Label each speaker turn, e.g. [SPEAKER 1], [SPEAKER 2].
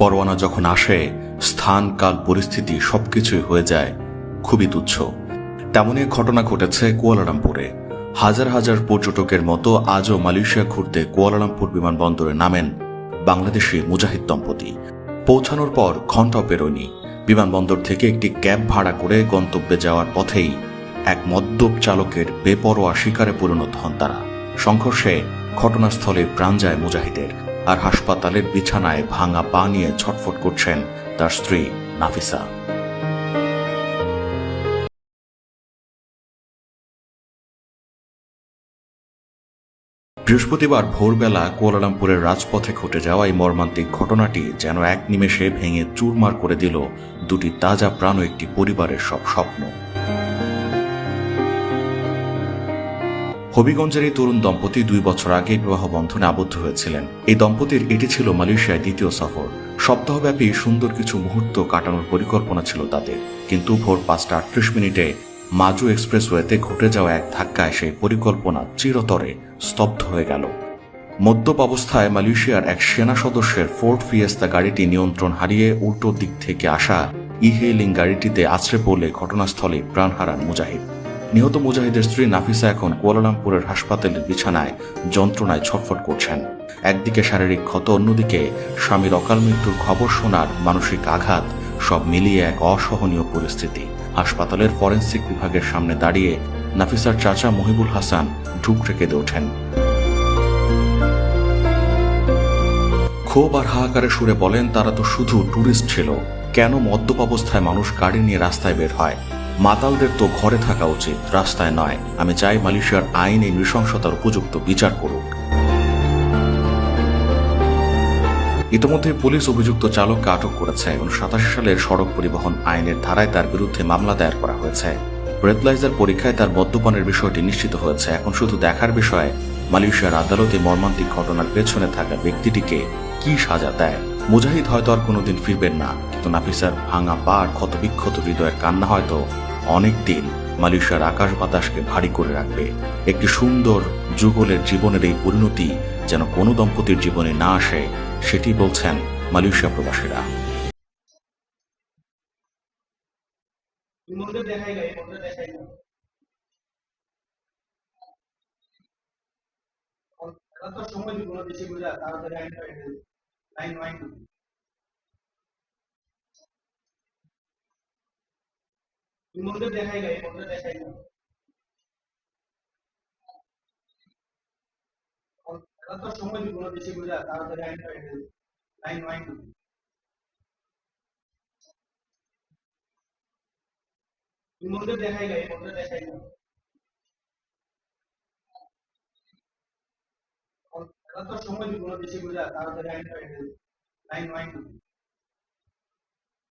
[SPEAKER 1] পরোয়ানা যখন আসে, স্থান কাল পরিস্থিতি সবকিছুই হয়ে যায় খুবই তুচ্ছ। তেমনই এক ঘটনা ঘটেছে কুয়ালালামপুরে। হাজার হাজার পর্যটকের মতো আজও মালয়েশিয়া ঘুরতে কুয়ালালামপুর বিমানবন্দরে নামেন বাংলাদেশি মুজাহিদ দম্পতি। পৌঁছানোর পর ঘণ্টাও পেরোয়নি, বিমানবন্দর থেকে একটি ক্যাব ভাড়া করে গন্তব্যে যাওয়ার পথেই এক মদ্যপ চালকের বেপরোয়া শিকারে পরিণত হন তারা। সংঘর্ষে ঘটনাস্থলে প্রাণ যায় মুজাহিদের, আর হাসপাতালের বিছানায় ভাঙা পা নিয়ে ছটফট করছেন তার স্ত্রী নাফিসা। বৃহস্পতিবার ভোরবেলা কুয়ালালামপুরের রাজপথে ঘটে যাওয়া এই মর্মান্তিক ঘটনাটি যেন এক নিমেষে ভেঙে চুরমার করে দিল দুটি তাজা প্রাণ ও একটি পরিবারের সব স্বপ্ন। হবিগঞ্জের এই তরুণ দম্পতি 2 বছর আগে বিবাহ বন্ধনে আবদ্ধ হয়েছিলেন। এই দম্পতির এটি ছিল মালয়েশিয়ায় দ্বিতীয় সফর। সপ্তাহব্যাপী সুন্দর কিছু মুহূর্ত কাটানোর পরিকল্পনা ছিল তাদের, কিন্তু ভোর 5:38 মাজু এক্সপ্রেসওয়েতে ঘটে যাওয়া এক ধাক্কায় সেই পরিকল্পনা চিরতরে স্তব্ধ হয়ে গেল। মদ্যপ অবস্থায় মালয়েশিয়ার এক সেনা সদস্যের ফোর্ড ফিয়েস্তা গাড়িটি নিয়ন্ত্রণ হারিয়ে উল্টো দিক থেকে আসা ইহেলিং গাড়িটিতে আছড়ে পড়লে ঘটনাস্থলে প্রাণ হারান মুজাহিদ। নিহত মুজাহিদের স্ত্রী নাফিসা এখন কুয়ালালামপুরের হাসপাতালের বিছানায় যন্ত্রণায় ছটফট করছেন। একদিকে শারীরিক ক্ষত, অন্যদিকে স্বামীর অকাল মৃত্যুর খবর শোনার মানসিক আঘাত, সব মিলিয়ে এক অসহনীয় পরিস্থিতি। হাসপাতালের ফরেনসিক বিভাগের সামনে দাঁড়িয়ে নাফিসার চাচা মহিবুল হাসান ঢুকরে কেঁদে ওঠেন। ক্ষোভ আর হাহাকারে সুরে বলেন, তারা তো শুধু ট্যুরিস্ট ছিল, কেন মদ্যপ অবস্থায় মানুষ গাড়ি নিয়ে রাস্তায় বের হয়? মাতালদের তো ঘরে থাকা উচিত, রাস্তায় নয়। আমি চাই মালয়েশিয়ার আইন এই নৃশংসতার উপযুক্ত বিচার করুক। ইতিমধ্যে পুলিশ অভিযুক্ত চালককে আটক করেছে। 1987 সালের সড়ক পরিবহন আইনের ধারায় তার বিরুদ্ধে মামলা দায়ের করা হয়েছে। ব্রেথলাইজার পরীক্ষায় তার মদ্যপানের বিষয়টি নিশ্চিত হয়েছে। এখন শুধু দেখার বিষয় মালয়েশিয়ার আদালতে মর্মান্তিক ঘটনার পেছনে থাকা ব্যক্তিটিকে কি সাজা দেয়। মুজাহিদ হয়তো আর কোনোদিন ফিরবেন না, কিন্তু নাফিসার ভাঙা পা আর ক্ষতবিক্ষত হৃদয়ের কান্না হয়তো অনেকদিন মালয়েশিয়ার আকাশ বাতাসকে ভারী করে রাখবে। একটি সুন্দর যুগলের জীবনের এই পরিণতি যেন কোনো দম্পতির জীবনে না আসে, সেটি বলছেন মালয়েশিয়া প্রবাসীরা।